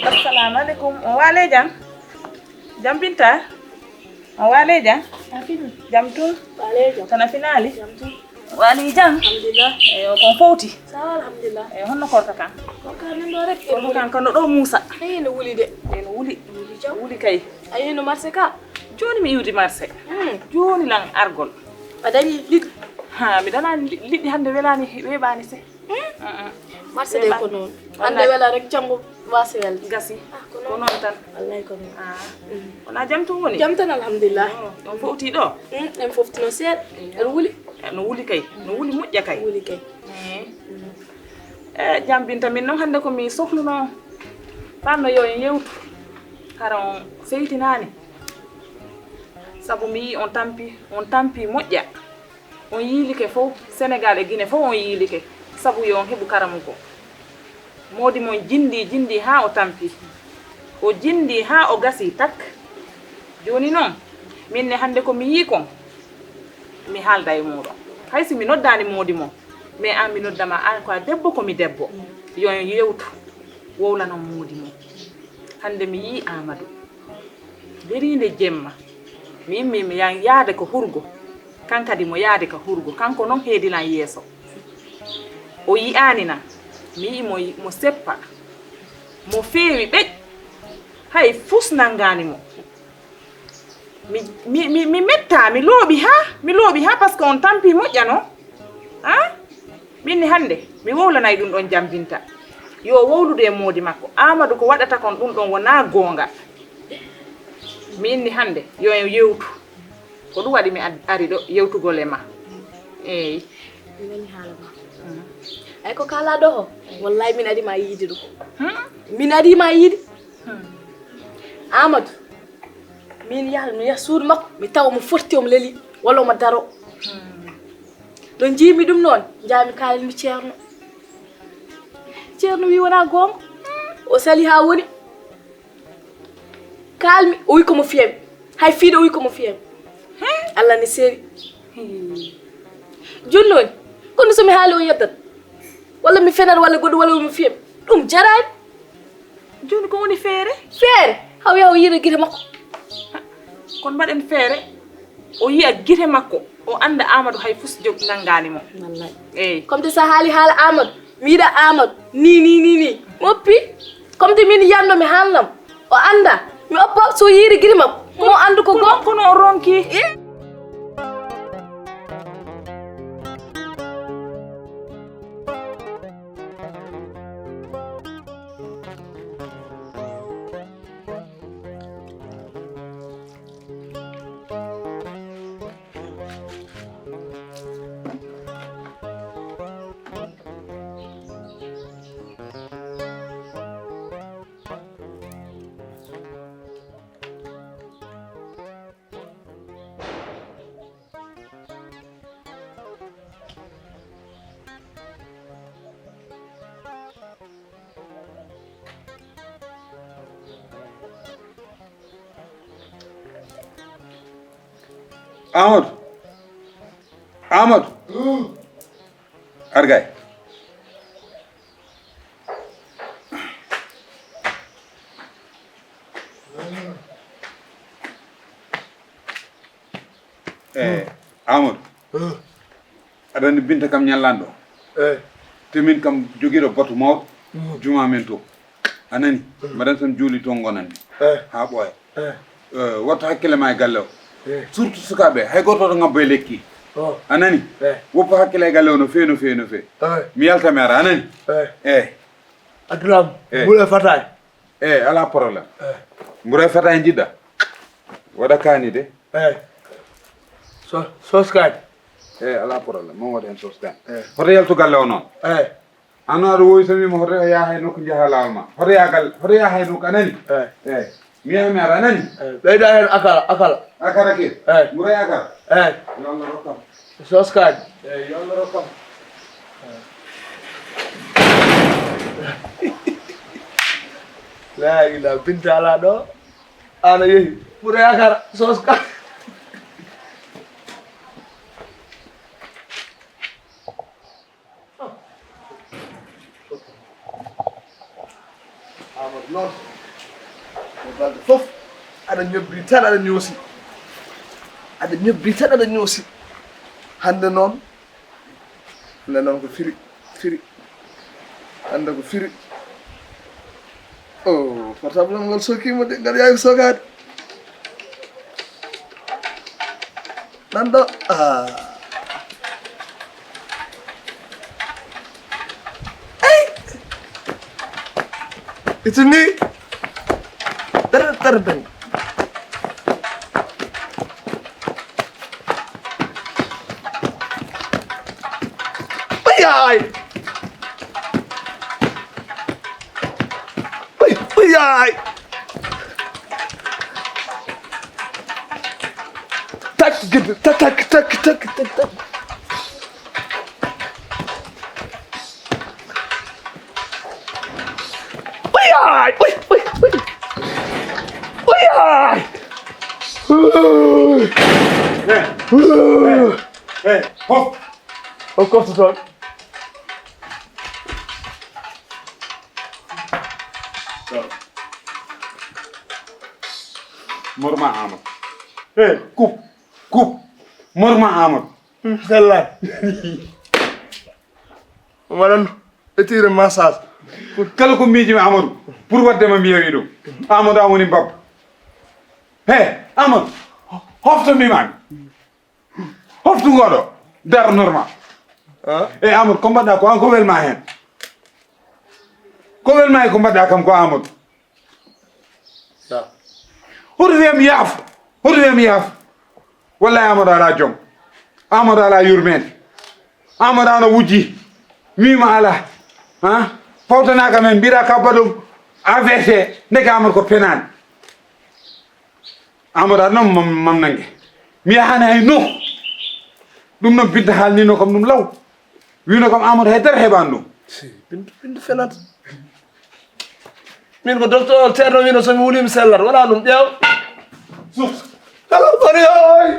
assalamu alaikum. On wale jam? Jam Binta? On wale jam? Afinu. Jam tu? Wale jam. Tana finali? Jam tu. Wali jam? Alhamdulillah. Kon fawti? Sawa alhamdulillah. Honno korka kan? Korka nan do rek. Korka kan kan do Musa. No wuli de. No wuli. Wuli jam. Wuli kay. No marché ka. Joni mi iwdi marché. Joni lan argol. Adani lit. Ha mi dana liddi hande welani webani se. Marché de ko non. Ande wela rek jango wasel gasi. Ko non tan. Wallahi ko non. Ona jam tu woni? Jam tan alhamdulillah. On fawti do? En fofti no set. Wuli. No wuli kay. No wuli mujja kay. Wuli kay. Jam Binta min non hande ko mi sohluno fanno yo en yewtu haron seytinani sabu mi on tampi moƴƴa on yiilike fof Sénégal e Guinée fof on yiilike sabu yo on heɓu karamugo modi mon jindi ha o tampi o jindi ha o gasi tak joni noon minne hande ko mi yi kon mi haalda e muɗon haysi mi noddani modi mon mais an mi noddama an ko debbo ko mi debbo yo en yewtu wowlanon modi mon hande mi yi Amadou berinde jemma mi yimmi mi yaade ko hurgo kankadi mo yaade ko hurgo kanko non heedilan yeeso o yi'ani nan mi yi mo seppa mo feewi ɓej hay fusnangani mo mi metta mi looɓi ha parce que on tampi moƴƴa no ha minni hande mi wowlanay ɗum ɗon Jam Binta yo wowlude e moodi makko Amadou ko waɗata kon ɗum ɗon wona goonga mi inni hande yo en yewtu ko ɗum waɗi mi ari ɗo yewtugol e ma eyi mi nani haala ma ay ko kala ɗo ho wallahi min adi ma yiide ɗum min adi ma yiide Amadou min yaha suudu makko mi tawa mo forti omo leli walla omo daro ɗo jiimi ɗum noon jaami kaalanmi ceerno wi wona goonga o sali ha woni kalmi o wi komo fiyami hay fiiɗo o wi komo fiyami Allah ne seeri joni noon kono somi haali o yeddat walla mi fenar walla goɗɗo walla mi fiyami ɗum jarani joni ko woni feere haw yaha o yiira guite makko kono mbaɗen feere o yiya guite makko o anda Amadou hay fus jog nangani mo wallahi eyi comme te sa haali haala Amadou mi yiɗa Amadou ni moppi comme te min yiyatno mi haalnam o anda mi oppa so yiiri guite makko mo andu ko gon kono o ronki Amadou argay Amadou aɗa Binta kam ñallanɗo te min kam joguiɗo batu mawɗo juma men to anani mbaɗen tan juuli to gonanmi ha ɓooya wattu hakkille ma e galle o surtout sukaɓe hay goto to ngabbo e lekki anani woppu hakkille e galle o no feewi mi yalta mi ara anani adulam ɓuure fatay ala probléme ɓuure fatay jiɗɗa waɗa kani de sos kaani ala probléme mon waɗa hen sos kani hoto yaltu galle o noon an aɗa wowi so wima hoto yaha hay nokku jaha lawol ma hoto yaha hay nokku anani mi yaha mi ara anani ɓeyda hen akala ke ɓuuray akara yo Allah rokkam sos kaani yo Allah rokkam la ila Binta ala ɗo ana yeehi ɓuuray akara sos kaani Amadou noon fof aɗa ñobbi tan aɗa ñoosi aɗa ñobbi tan aɗa ñoosi hande noon ko firi hande ko firi o portable am ngol sokima de ngal yawi sokade nanɗo itu ni terbang ayay ayay tak gitu tak Ay, Hey, hop. Of course, son. Morma Amat. Hey, coupe. Morma Amat. Celle-là. Madame, étire massage. Kala ko miiji mi Amadou pour wadde ma miyawi ɗum Amadou amoni bab he Amadou hofto mbimami hoftu ngoɗo dar normal e Amadou ko mbaɗɗa ko an ko welma hen ko welma e ko mbaɗɗa kam ko Amadou hoto wiyam yaaf wallahi Amadou ala joom Amadou ala yurmede Amadou ana wujji wima ala fawtanaka men mbiɗa kabba ɗum AVC ndeke Amadou ko penani Amadou aɗa noon mam nangue mi yahani hay nokku ɗum noon Binta haalnino kam ɗum law wino kam Amadou haydara heɓani ɗum Binta fenata min ko docteur o ceerno wino somi wulimi sellat wona ɗum ƴeew kala bari oy